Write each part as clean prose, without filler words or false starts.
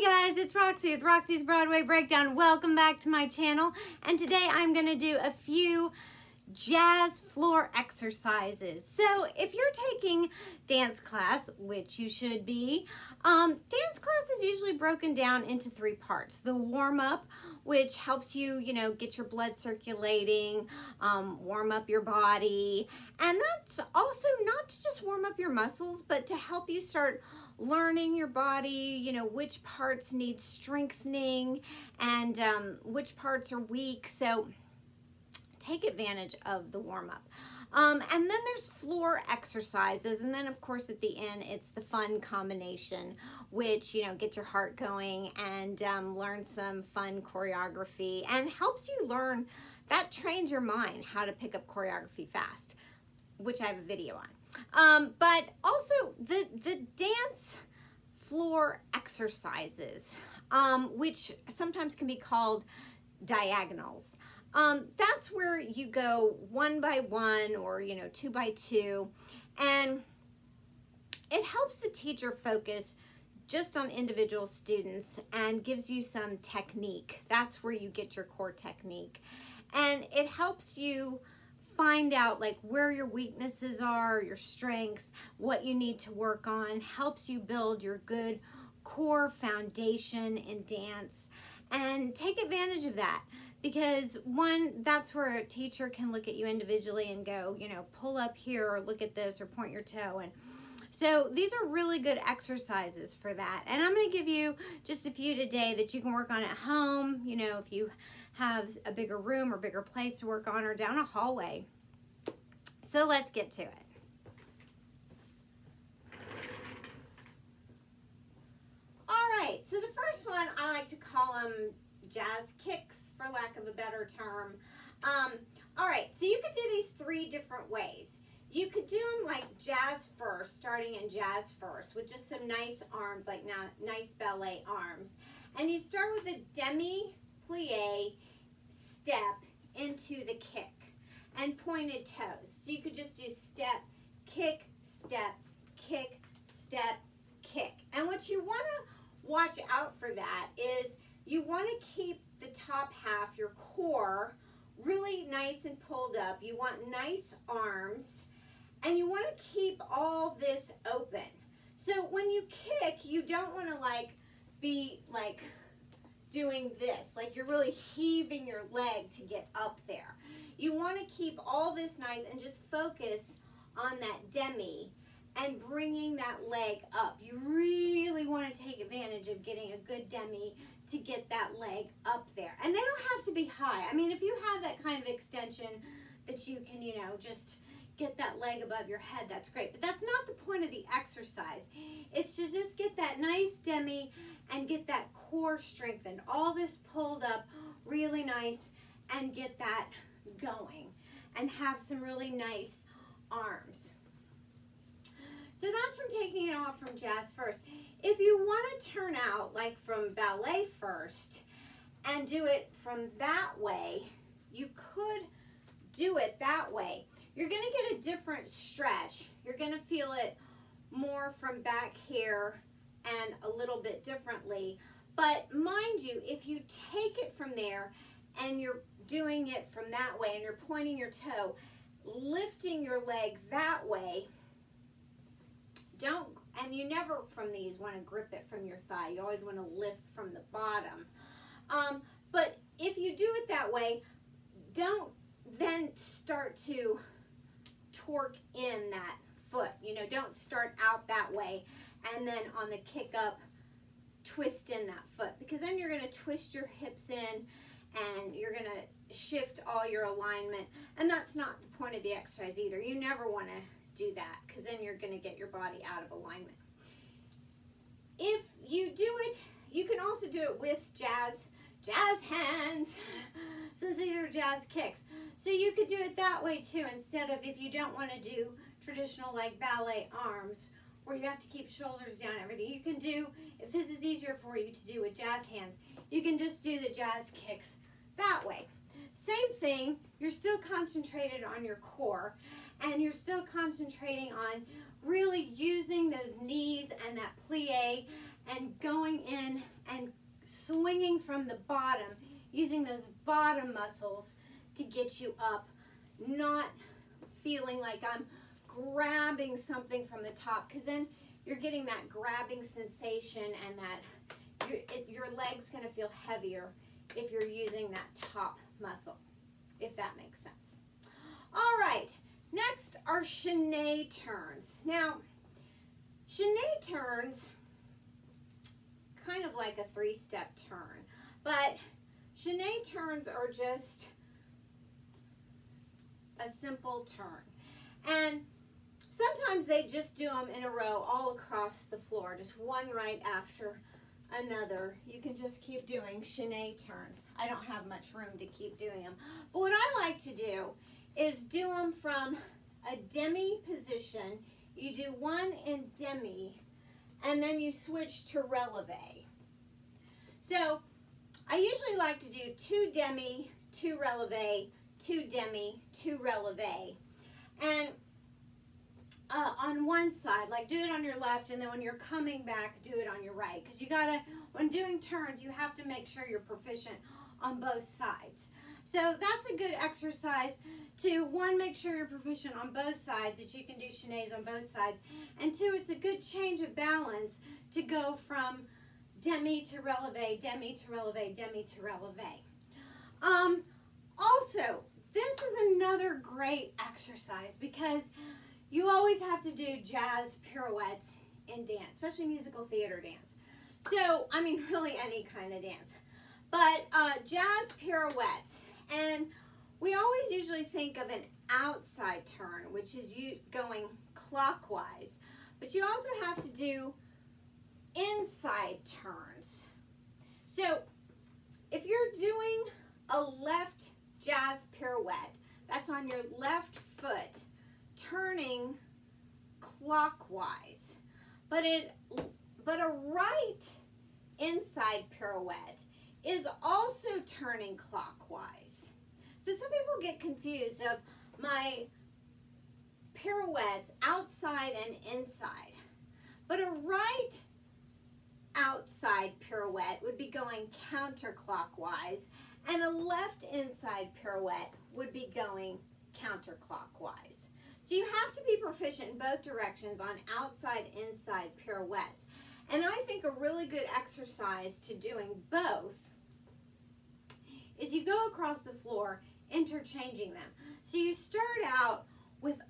Hey guys, it's Roxie with Roxie's Broadway Breakdown. Welcome back to my channel. And today I'm going to do a few jazz floor exercises. So if you're taking dance class, which you should be, dance class is usually broken down into three parts. The warm-up, which helps you, get your blood circulating, warm up your body. And that's also not to just warm up your muscles, but to help you start learning your body, which parts need strengthening and which parts are weak. So take advantage of the warm-up. And then there's floor exercises. And then, of course, at the end, it's the fun combination, which, gets your heart going and learn some fun choreography and helps you learn, that trains your mind how to pick up choreography fast, which I have a video on. But also the dance floor exercises, which sometimes can be called diagonals. That's where you go one by one or, two by two, and it helps the teacher focus just on individual students and gives you some technique. That's where you get your core technique. And it helps you find out where your weaknesses are, your strengths, what you need to work on, helps you build your good core foundation in dance. And take advantage of that, because one, that's where a teacher can look at you individually and go, pull up here or look at this or point your toe. And so these are really good exercises for that. And I'm going to give you just a few today that you can work on at home, if you have a bigger room or bigger place to work on, or down a hallway. So let's get to it. So the first one, I like to call them jazz kicks, for lack of a better term. All right, so you could do these three different ways. You could do them like jazz first, starting in jazz first, with just some nice arms, like nice ballet arms. And you start with a demi-plie step into the kick and pointed toes. So you could just do step, kick, step, kick, step, kick. And what you want to watch out for that is you want to keep the top half, your core, really nice and pulled up. You want nice arms, and you want to keep all this open. So when you kick, you don't want to be doing this, you're really heaving your leg to get up there. You want to keep all this nice and just focus on that demi and bringing that leg up. You really want to take advantage of getting a good demi to get that leg up there. And they don't have to be high. I mean, if you have that kind of extension that you can, just get that leg above your head, that's great. But that's not the point of the exercise. It's to just get that nice demi and get that core strengthened. All this pulled up really nice, and get that going and have some really nice arms. So that's from taking it off from jazz first. If you want to turn out from ballet first and do it from that way, you could do it that way. You're going to get a different stretch. You're going to feel it more from back here and a little bit differently. But mind you, if you take it from there and you're doing it from that way and you're pointing your toe, lifting your leg that way, and you never from these want to grip it from your thigh. You always want to lift from the bottom. But if you do it that way, don't then start to torque in that foot. Don't start out that way and then on the kick up, twist in that foot, because then you're going to twist your hips in and you're going to shift all your alignment. And that's not the point of the exercise either. You never want to do that, because then you're going to get your body out of alignment. If you do it, you can also do it with jazz hands, since these are jazz kicks. So you could do it that way too, instead of, if you don't want to do traditional ballet arms where you have to keep shoulders down and everything, you can do, if this is easier for you to do with jazz hands, you can just do the jazz kicks that way. Same thing, you're still concentrated on your core, and you're still concentrating on really using those knees and that plie and going in and swinging from the bottom, using those bottom muscles to get you up, not feeling like I'm grabbing something from the top, because then you're getting that grabbing sensation and that your leg's going to feel heavier if you're using that top muscle, if that makes sense. All right, next are chaîné turns. Now, chaîné turns, kind of like a 3-step turn, but chaîné turns are just a simple turn. And sometimes they just do them in a row all across the floor, just one right after another. You can just keep doing chaîné turns. I don't have much room to keep doing them. But what I like to do is do them from a demi position. You do one in demi, and then you switch to releve. So I usually like to do 2 demi, 2 releve, 2 demi, 2 releve. And on one side, like do it on your left, and then when you're coming back, do it on your right. Because you gotta, when doing turns, you have to make sure you're proficient on both sides. So that's a good exercise to, 1, make sure you're proficient on both sides, that you can do chaînés on both sides. And 2, it's a good change of balance to go from demi to releve, demi to releve, demi to releve. Also, this is another great exercise because you always have to do jazz pirouettes in dance, especially musical theater dance. So, I mean, really any kind of dance. But jazz pirouettes, and we always usually think of an outside turn, which is you going clockwise. But you also have to do inside turns. So, if you're doing a left jazz pirouette, that's on your left foot, turning clockwise. But a right inside pirouette is also turning clockwise. So some people get confused of my pirouettes outside and inside. But a right outside pirouette would be going counterclockwise, and a left inside pirouette would be going counterclockwise. So you have to be proficient in both directions on outside, inside pirouettes. And I think a really good exercise to doing both is you go across the floor interchanging them. So you start out with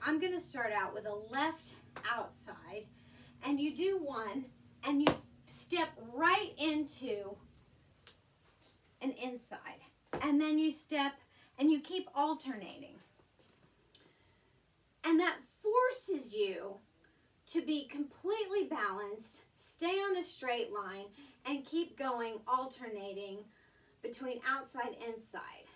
I'm going to start out with a left outside, and you do one, and you step right into an inside. And then you step, and you keep alternating. And that forces you to be completely balanced, stay on a straight line, and keep going, alternating between outside and inside.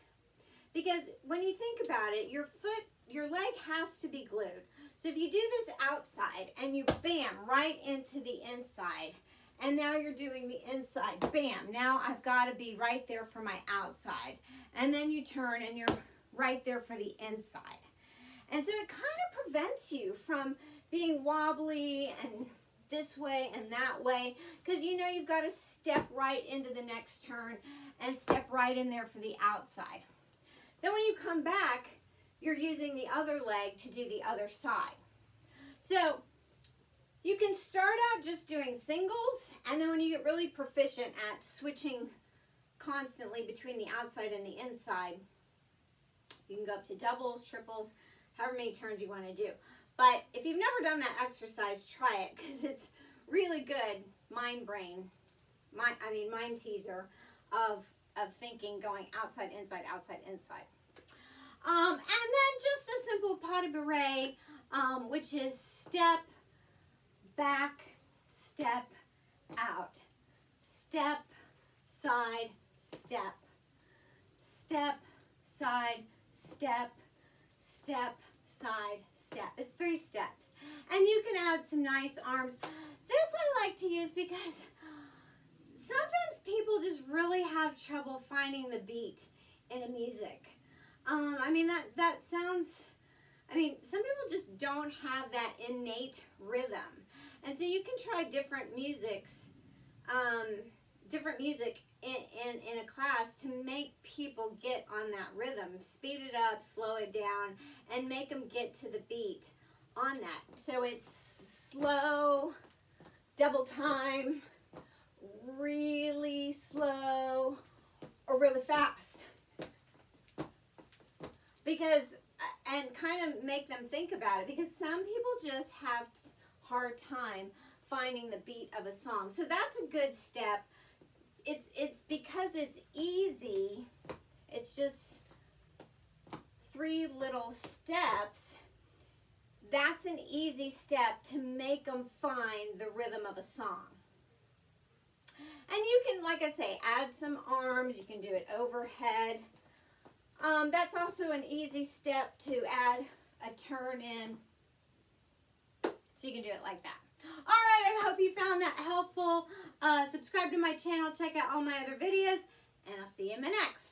Because when you think about it, your leg has to be glued. So if you do this outside and you bam right into the inside, and now you're doing the inside, bam, now I've got to be right there for my outside. And then you turn and you're right there for the inside. And so it kind of prevents you from being wobbly and this way and that way, because you know you've got to step right into the next turn and step right in there for the outside. Then when you come back, you're using the other leg to do the other side. So you can start out just doing singles, and then when you get really proficient at switching constantly between the outside and the inside, you can go up to doubles, triples, however many turns you want to do. But if you've never done that exercise, try it, because it's really good mind teaser of thinking, going outside, inside, outside, inside. And then just a simple pas de bourrée, which is step, back, step, out. Step, side, step. Step, side, step, step, side, step. It's 3 steps. And you can add some nice arms. This I like to use because sometimes people just really have trouble finding the beat in a music. I mean, that sounds, I mean, some people just don't have that innate rhythm. And so you can try different musics, different music in a class to make people get on that rhythm. Speed it up, slow it down, and make them get to the beat on that. So it's slow, double time, really slow, or really fast. Because, and kind of make them think about it, because some people just have hard time finding the beat of a song. So that's a good step. It's because it's easy. It's just 3 little steps. That's an easy step to make them find the rhythm of a song. And you can, like I say, add some arms. You can do it overhead. That's also an easy step to add a turn in. So you can do it like that. All right, I hope you found that helpful. Subscribe to my channel, check out all my other videos, and I'll see you in my next.